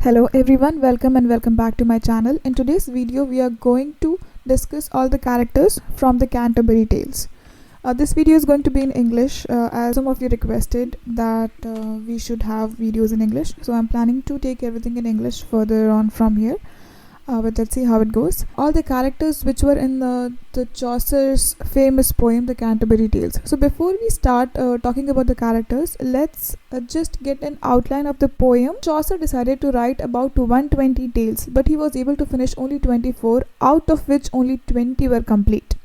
Hello everyone, welcome back to my channel. In today's video we are going to discuss all the characters from the Canterbury Tales. This video is going to be in English as some of you requested that we should have videos in English. So I'm planning to take everything in English further on from here. But let's see how it goes. All the characters which were in the Chaucer's famous poem, the Canterbury Tales. So before we start talking about the characters, let's just get an outline of the poem. Chaucer decided to write about 120 tales, but he was able to finish only 24, out of which only 20 were complete.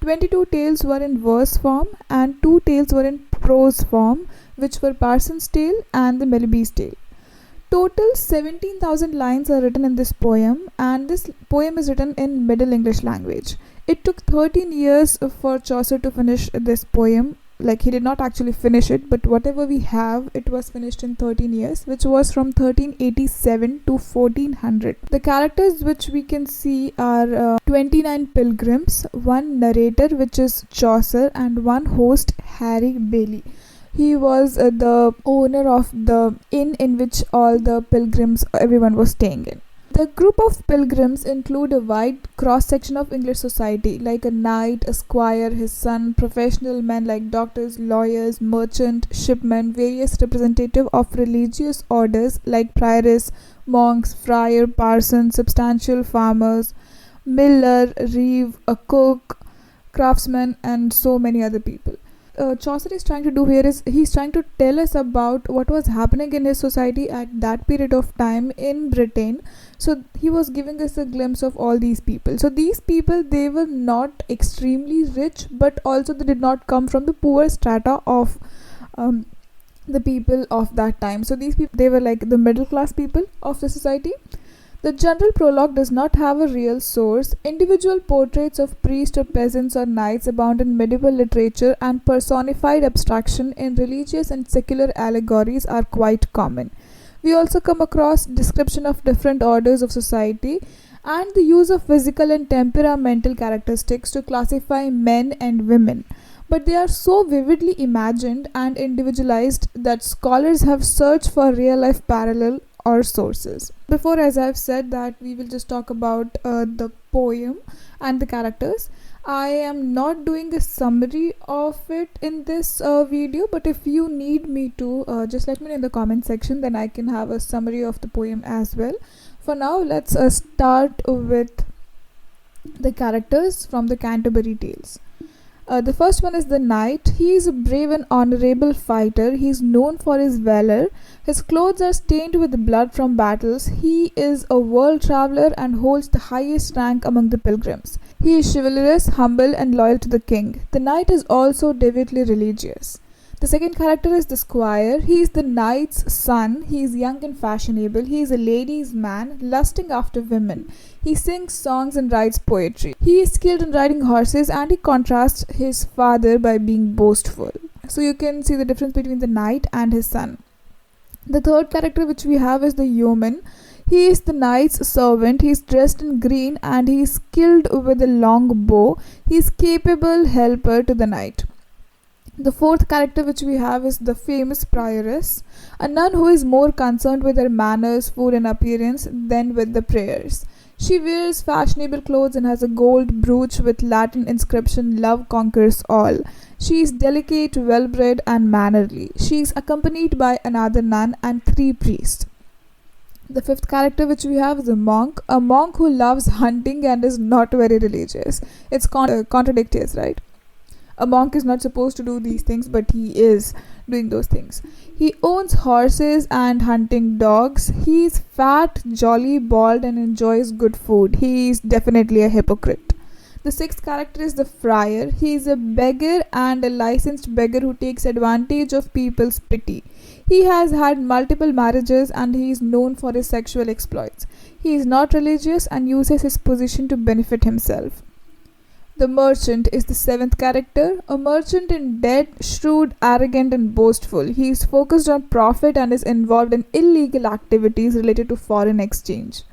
22 tales were in verse form and 2 tales were in prose form, which were Parson's Tale and the Melby's Tale. Total 17,000 lines are written in this poem, and this poem is written in Middle English language. It took 13 years for Chaucer to finish this poem. Like, he did not actually finish it, but whatever we have, it was finished in 13 years, which was from 1387 to 1400. The characters which we can see are 29 pilgrims, one narrator, which is Chaucer, and one host, Harry Bailey. He was the owner of the inn in which all the pilgrims, everyone was staying in. The group of pilgrims include a wide cross-section of English society, like a knight, a squire, his son, professional men like doctors, lawyers, merchant, shipmen, various representatives of religious orders like prioress, monks, friar, parson, substantial farmers, miller, reeve, a cook, craftsman, and so many other people. Chaucer is trying to do here is he's trying to tell us about what was happening in his society at that period of time in Britain. So he was giving us a glimpse of all these people. So these people, they were not extremely rich, but also they did not come from the poor strata of the people of that time. So these people, they were like the middle class people of the society. The General Prologue does not have a real source. Individual portraits of priests or peasants or knights abound in medieval literature, and personified abstraction in religious and secular allegories are quite common. We also come across description of different orders of society and the use of physical and temperamental characteristics to classify men and women. But they are so vividly imagined and individualized that scholars have searched for real-life parallel or sources. Before, as I've said, that we will just talk about the poem and the characters. I am not doing a summary of it in this video, but if you need me to, just let me know in the comment section, then I can have a summary of the poem as well. For now, let's start with the characters from the Canterbury Tales. The first one is the knight. He is a brave and honorable fighter. He is known for his valor. His clothes are stained with blood from battles. He is a world traveler and holds the highest rank among the pilgrims. He is chivalrous, humble, and loyal to the king. The knight is also devoutly religious. The second character is the squire. He is the knight's son. He is young and fashionable. He is a ladies' man, lusting after women. He sings songs and writes poetry. He is skilled in riding horses, and he contrasts his father by being boastful. So you can see the difference between the knight and his son. The third character which we have is the yeoman. He is the knight's servant. He is dressed in green and he is skilled with a long bow. He is capable helper to the knight. The fourth character which we have is the famous prioress, a nun who is more concerned with her manners, food and appearance than with the prayers. She wears fashionable clothes and has a gold brooch with Latin inscription, "Love conquers all." She is delicate, well-bred and mannerly. She is accompanied by another nun and 3 priests. The fifth character which we have is a monk who loves hunting and is not very religious. It's contradictory, right? A monk is not supposed to do these things, but he is doing those things. He owns horses and hunting dogs. He is fat, jolly, bald, and enjoys good food. He is definitely a hypocrite. The sixth character is the friar. He is a beggar and a licensed beggar who takes advantage of people's pity. He has had multiple marriages and he is known for his sexual exploits. He is not religious and uses his position to benefit himself. The merchant is the seventh character. A merchant in debt, shrewd, arrogant and boastful. He is focused on profit and is involved in illegal activities related to foreign exchange.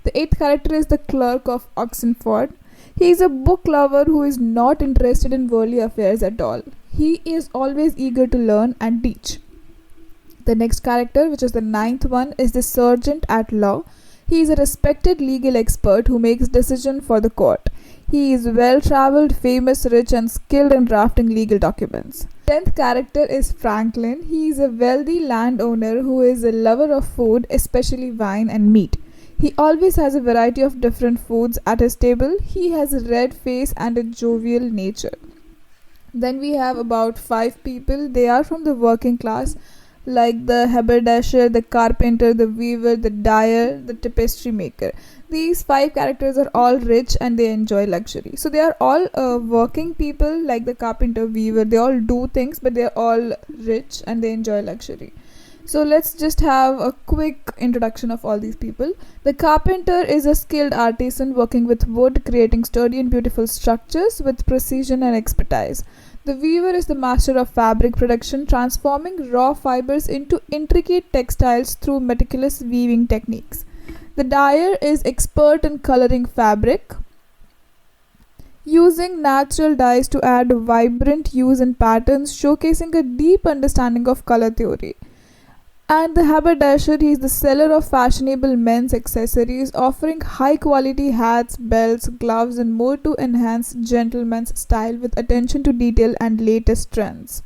The eighth character is the clerk of Oxenford. He is a book lover who is not interested in worldly affairs at all. He is always eager to learn and teach. The next character, which is the ninth one, is the sergeant at law. He is a respected legal expert who makes decisions for the court. He is well traveled, famous, rich, and skilled in drafting legal documents. 10th character is Franklin. He is a wealthy landowner who is a lover of food, especially wine and meat. He always has a variety of different foods at his table. He has a red face and a jovial nature. Then we have about 5 people. They are from the working class, like the haberdasher, the carpenter, the weaver, the dyer, the tapestry maker. These 5 characters are all rich and they enjoy luxury. So they are all working people, like the carpenter, weaver. They all do things, but they are all rich and they enjoy luxury. So let's just have a quick introduction of all these people. The carpenter is a skilled artisan working with wood, creating sturdy and beautiful structures with precision and expertise. The weaver is the master of fabric production, transforming raw fibers into intricate textiles through meticulous weaving techniques. The dyer is expert in coloring fabric, using natural dyes to add vibrant hues and patterns, showcasing a deep understanding of color theory. And the haberdasher, he is the seller of fashionable men's accessories, offering high quality hats, belts, gloves, and more to enhance gentleman's style with attention to detail and latest trends.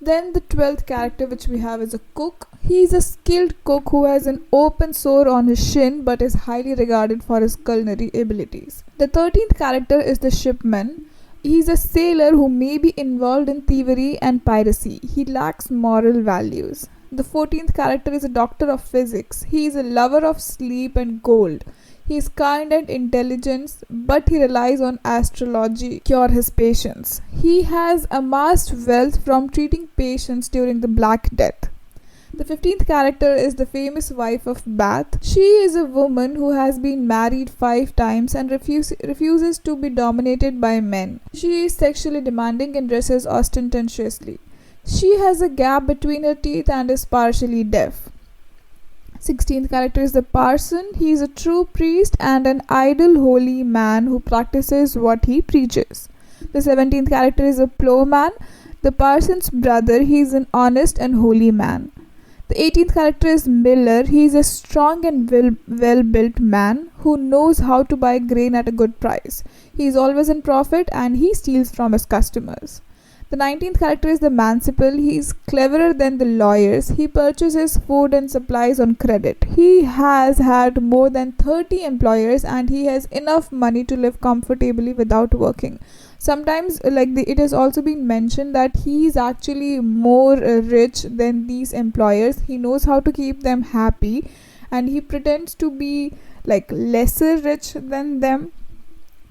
Then the 12th character which we have is a cook. He is a skilled cook who has an open sore on his shin but is highly regarded for his culinary abilities. The 13th character is the shipman. He is a sailor who may be involved in thievery and piracy. He lacks moral values. The 14th character is a doctor of physics. He is a lover of sleep and gold. He is kind and intelligent, but he relies on astrology to cure his patients. He has amassed wealth from treating patients during the Black Death. The 15th character is the famous wife of Bath. She is a woman who has been married 5 times and refuses to be dominated by men. She is sexually demanding and dresses ostentatiously. She has a gap between her teeth and is partially deaf. 16th character is the parson. He is a true priest and an ideal holy man who practices what he preaches. The 17th character is a plowman. The parson's brother. He is an honest and holy man. The 18th character is Miller. He is a strong and well-built man who knows how to buy grain at a good price. He is always in profit and he steals from his customers. The 19th character is the Manciple. He is cleverer than the lawyers. He purchases food and supplies on credit. He has had more than 30 employers and he has enough money to live comfortably without working. Sometimes it has also been mentioned that he is actually more rich than these employers. He knows how to keep them happy and he pretends to be lesser rich than them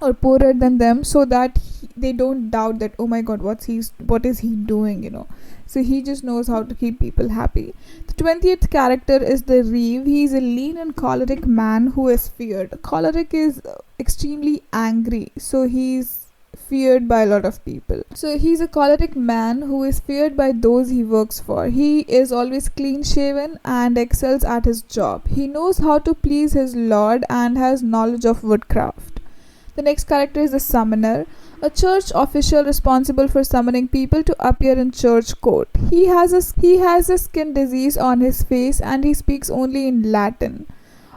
or poorer than them, so that they don't doubt that, oh my god, what is he doing. So he just knows how to keep people happy. The 20th character is the Reeve. He is a lean and choleric man who is feared. Choleric is extremely angry, so he's feared by a lot of people. So he's a choleric man who is feared by those he works for. He is always clean shaven and excels at his job. He knows how to please his lord and has knowledge of woodcraft. The next character is the summoner, a church official responsible for summoning people to appear in church court. He has a skin disease on his face and he speaks only in Latin.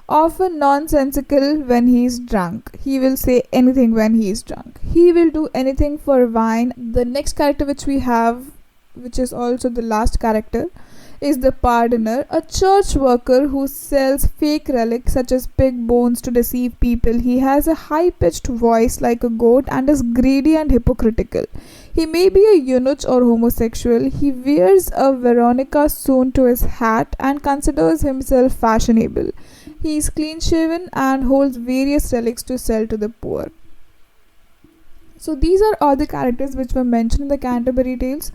Often nonsensical when he is drunk. He will say anything when he is drunk. He will do anything for wine. The next character which we have, which is also the last character, is the pardoner, a church worker who sells fake relics such as pig bones to deceive people. He has a high-pitched voice like a goat and is greedy and hypocritical. He may be a eunuch or homosexual. He wears a Veronica sewn to his hat and considers himself fashionable. He is clean-shaven and holds various relics to sell to the poor. So these are all the characters which were mentioned in the Canterbury Tales.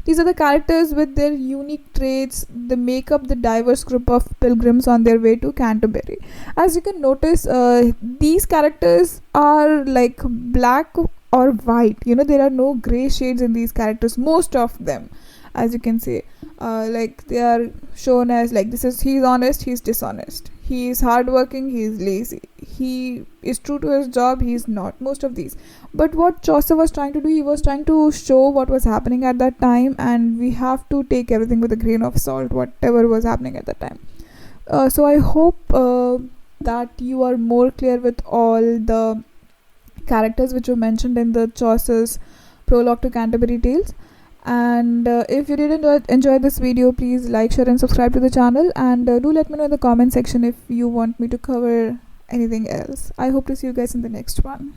These are the characters with their unique traits. They make up the diverse group of pilgrims on their way to Canterbury. As you can notice, these characters are black or white. There are no grey shades in these characters, most of them. as you can say. Like they are shown as like this is he's honest, he's dishonest, he's hardworking, he's lazy, he is true to his job, he's not, most of these. But what Chaucer was trying to do, he was trying to show what was happening at that time, and we have to take everything with a grain of salt, whatever was happening at that time. So I hope that you are more clear with all the characters which were mentioned in the Chaucer's prologue to Canterbury Tales. And if you did enjoy this video, please like, share and subscribe to the channel, and do let me know in the comment section if you want me to cover anything else. I hope to see you guys in the next one.